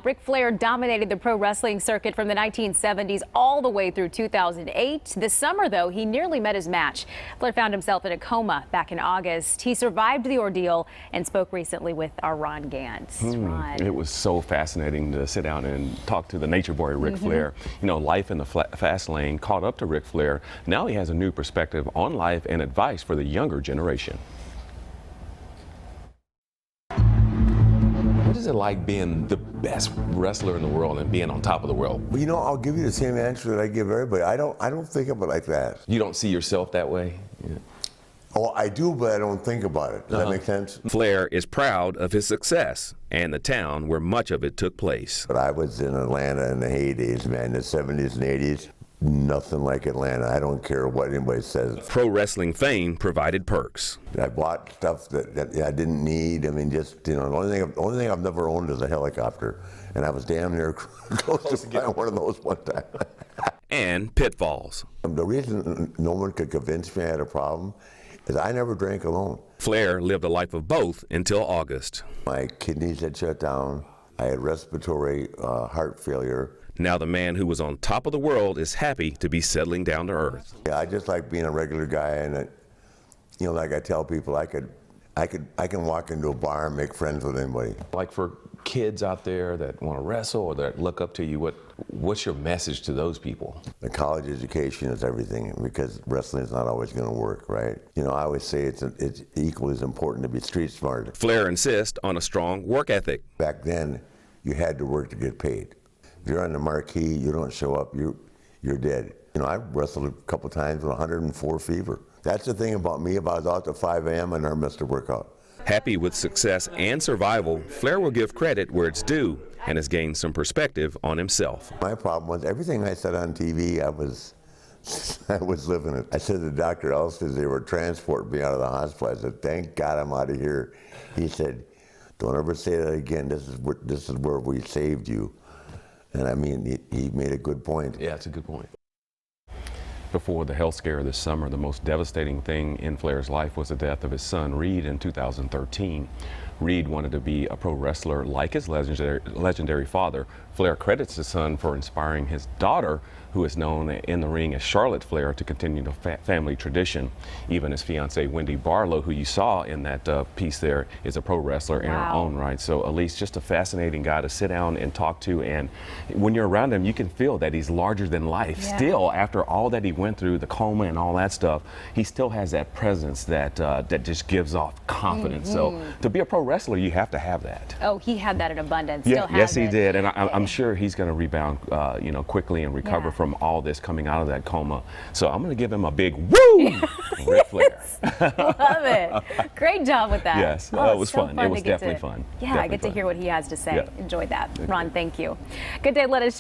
Ric Flair dominated the pro wrestling circuit from the 1970s all the way through 2008. This summer, though, he nearly met his match. Flair found himself in a coma back in August. He survived the ordeal and spoke recently with our Gant. Ron. It was so fascinating to sit down and talk to the nature boy Ric Flair. You know, life in the fast lane caught up to Ric Flair. Now he has a new perspective on life and advice for the younger generation. What is it like being the best wrestler in the world and being on top of the world? Well, you know, I'll give you the same answer that I give everybody. I don't think of it like that. You don't see yourself that way? Yeah. Oh, I do, but I don't think about it. Does that make sense? Flair is proud of his success and the town where much of it took place. But I was in Atlanta in the heydays, man, the 70s and 80s. Nothing like Atlanta. I don't care what anybody says. Pro wrestling fame provided perks. I bought stuff that I didn't need. I mean, just, you know, the only thing I've never owned is a helicopter. And I was damn near close to buying one of those one time. And pitfalls. The reason no one could convince me I had a problem is I never drank alone. Flair lived a life of both until August. My kidneys had shut down. I had respiratory heart failure. Now the man who was on top of the world is happy to be settling down to earth. Yeah, I just like being a regular guy, and you know, like I tell people, I can walk into a bar and make friends with anybody. Like for kids out there that want to wrestle or that look up to you, what's your message to those people? The college education is everything, because wrestling is not always going to work, right? You know, I always say it's equally as important to be street smart. Flair insists on a strong work ethic. Back then, you had to work to get paid. If you're on the marquee, you don't show up, you're dead. You know, I wrestled a couple times with 104 fever. That's the thing about me. If I was out to 5 a.m., I never missed a workout. Happy with success and survival, Flair will give credit where it's due and has gained some perspective on himself. My problem was everything I said on TV, I was living it. I said to Dr. Ellis, they were transporting me out of the hospital. I said, thank God I'm out of here. He said, don't ever say that again. This is where we saved you. And I mean, he made a good point. Yeah, it's a good point. Before the health scare this summer, the most devastating thing in Flair's life was the death of his son, Reed, in 2013. Reed wanted to be a pro wrestler like his legendary father. Flair credits his son for inspiring his daughter, who is known in the ring as Charlotte Flair, to continue the family tradition. Even his fiancee, Wendy Barlow, who you saw in that piece there, is a pro wrestler in her own right. So Elise, just a fascinating guy to sit down and talk to. And when you're around him, you can feel that he's larger than life. Yeah. Still, after all that he went through, the coma and all that stuff, he still has that presence that that just gives off confidence. So to be a pro wrestler, you have to have that. Oh, he had that in abundance. Yeah, Still yes, has he did, and I'm sure he's going to rebound, you know, quickly and recover from all this coming out of that coma. So I'm going to give him a big woo, Ric Flair. Love it. Great job with that. Yes, oh, it was so fun. It was definitely fun. Yeah, definitely I get to fun. hear what he has to say. Yeah. Enjoyed that. Ron, thank you. Good day. Let us share.